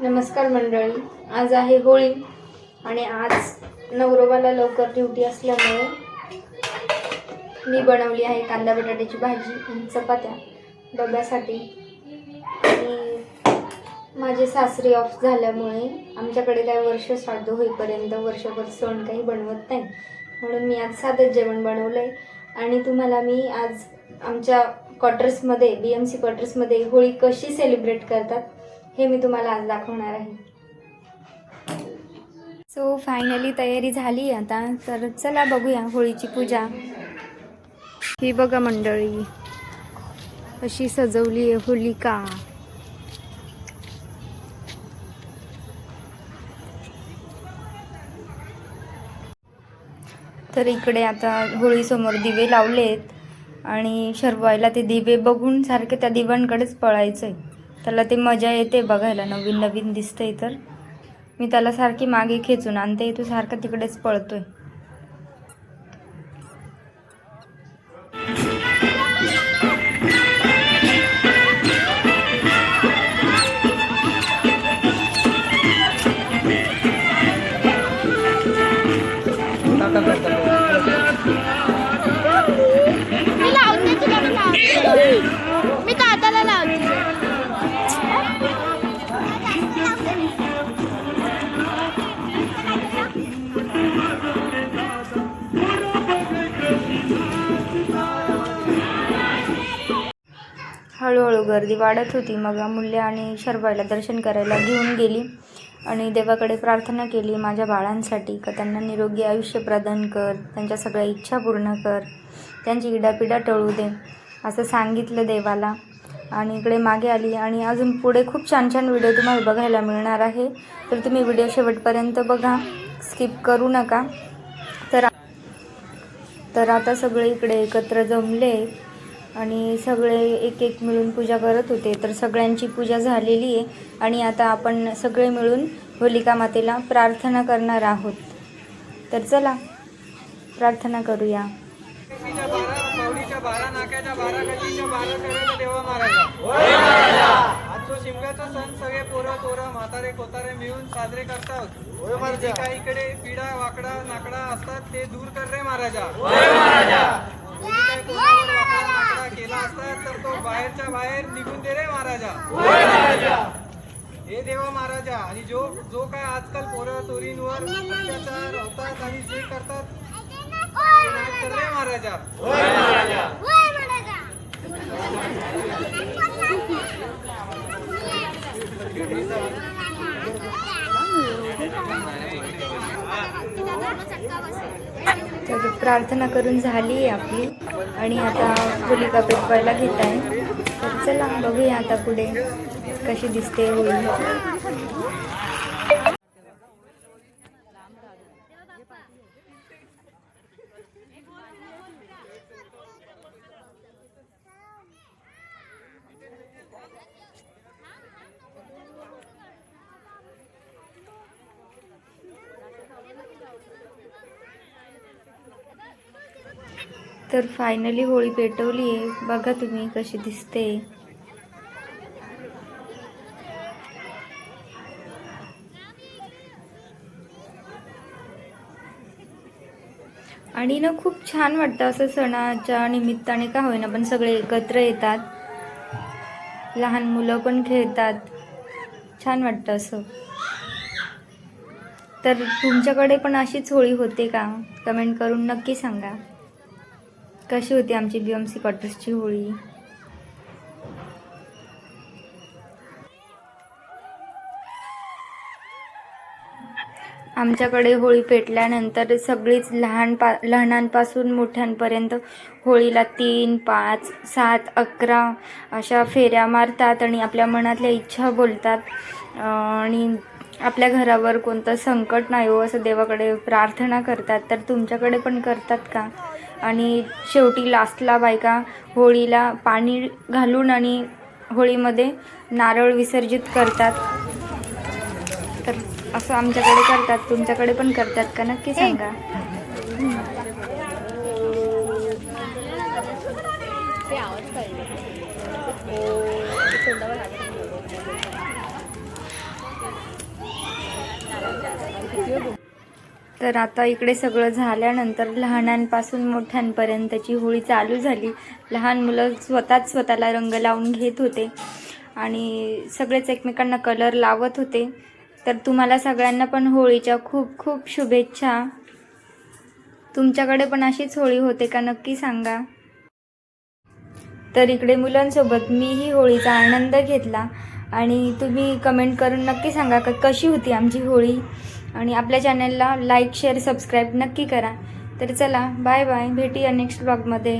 नमस्कार मंडळी, आज आहे होळी आणि आज नवरोबाला लवकर ड्युटी असल्यामुळे मी बनवली आहे कांदा बटाट्याची भाजी आणि चपात्या डब्यासाठी। आणि माझे सासरे ऑफ झाल्यामुळे आमच्याकडे काय वर्ष श्राद्ध होईपर्यंत वर्षभर सण काही बनवत नाही, म्हणून मी आज साधंच जेवण बनवलंय। आणि तुम्हाला मी आज आमच्या क्वार्टर्समध्ये BMC क्वार्टर्समध्ये होळी कशी सेलिब्रेट करतात हे मी तुम्हाला आज दाखवणार आहे। सो फायनली तयारी झाली आता, तर चला बघूया होळीची पूजा। ही बघा मंडळी, अशी सजवली आहे होलिका। तर इकडे आता होळी समोर दिवे लावलेत आणि शरवायला ते दिवे बघून सारखे त्या दिव्यांकडेच पळायचंय। त्याला ते मजा येते बघायला, नवीन नवीन दिसतंय तर मी त्याला सारखी मागे खेचून आणते, तो सारखा तिकडेच पळतोय। मी दादाला लावते। हळूहळू गर्दी वाढत होती। मग अमूल्य आणि शरवायला दर्शन करायला घेऊन गेली आणि देवाकडे प्रार्थना केली माझ्या बाळांसाठी, का त्यांना निरोगी आयुष्य प्रदान कर, त्यांच्या सगळ्या इच्छा पूर्ण कर, त्यांची इडापिडा टळू दे असं सांगितलं देवाला। आणि इकडे मागे आली आणि अजून पुढे खूप छान छान व्हिडिओ तुम्हाला बघायला मिळणार आहे, तर तुम्ही व्हिडिओ शेवटपर्यंत बघा, स्किप करू नका। तर आता सगळे इकडे एकत्र जमले आणि सगळे एक एक मिळून पूजा करत होते। तर सगळ्यांची पूजा झालेली आहे आणि आता आपण सगळे मिळून होलिका मातेला प्रार्थना करणार आहोत। तर चला प्रार्थना करूया। माऊलीच्या 12 नाक्याच्या 12 गल्लीच्या 12 करेला देवा महाराजा। आज जो शिमग्याचा सण सगळे पोरं तोरं म्हातारे कोतारे मिळून साजरे करतात। जे काही इकडे पिढा वाकडा नाकडा असतात ते दूर कर रे महाराजा। कोणी काही कोणावर वाकडा नाकडा केला असतात तर तो बाहेरच्या बाहेर निघून दे रे महाराजा। हे देवा महाराजा, आणि जो काय आजकाल पोरं तोरींवर अत्याचार होतात आणि जे करतात ते नाही कर रे महाराजा। तर प्रार्थना करून झाली आपली आणि आता होलिका पेटवायला घेत आहे। तर चला बघूया आता पुढे कशी दिसते होळी। तर फायनली होळी पेटवली आहे, बघा तुम्ही कशी दिसते। आणि ना खूप छान वाटतं असं सणाच्या निमित्ताने का होईना पण सगळे एकत्र येतात, लहान मुलं पण खेळतात, छान वाटतं असं। तर तुमच्याकडे पण अशीच होळी होते का? कमेंट करून नक्की सांगा कशी होती आमची BMC क्वार्टर्सची होळी। आमच्याकडे होळी पेटल्यानंतर सगळीच लहानांपासून मोठ्यांपर्यंत होळीला 3, 5, 7, 11 अशा फेऱ्या मारतात आणि आपल्या मनातल्या इच्छा बोलतात आणि आपल्या घरावर कोणतं संकट नाही हो असं देवाकडे प्रार्थना करतात। तर तुमच्याकडे पण करतात का? आणि शेवटी लास्टला बायका होळीला पाणी घालून आणि होळीमध्ये नारळ विसर्जित करतात। तर असं आमच्याकडे करतात, तुमच्याकडे पण करतात का? नक्की सांगा। तर आता इकडे सगळं झाल्यानंतर लहानांपासून मोठ्यांपर्यंतची होळी चालू झाली. लहान मुलं स्वतःला रंग लावून घेत होते आणि सगळेच एकमेकांना कलर लावत होते. तर तुम्हाला सगळ्यांना पण होळीच्या खूप खूप शुभेच्छा. तुमच्याकडे पण अशीच होळी होते का नक्की सांगा. तर इकडे मुलांसोबत मीही होळीचा आनंद घेतला आणि तुम्ही कमेंट करून नक्की सांगा का कशी होती आमची होळी. आणि आपल्या चॅनलला लाईक शेअर सबस्क्राईब नक्की करा. तर चला बाय बाय, भेटूया नेक्स्ट ब्लॉगमध्ये.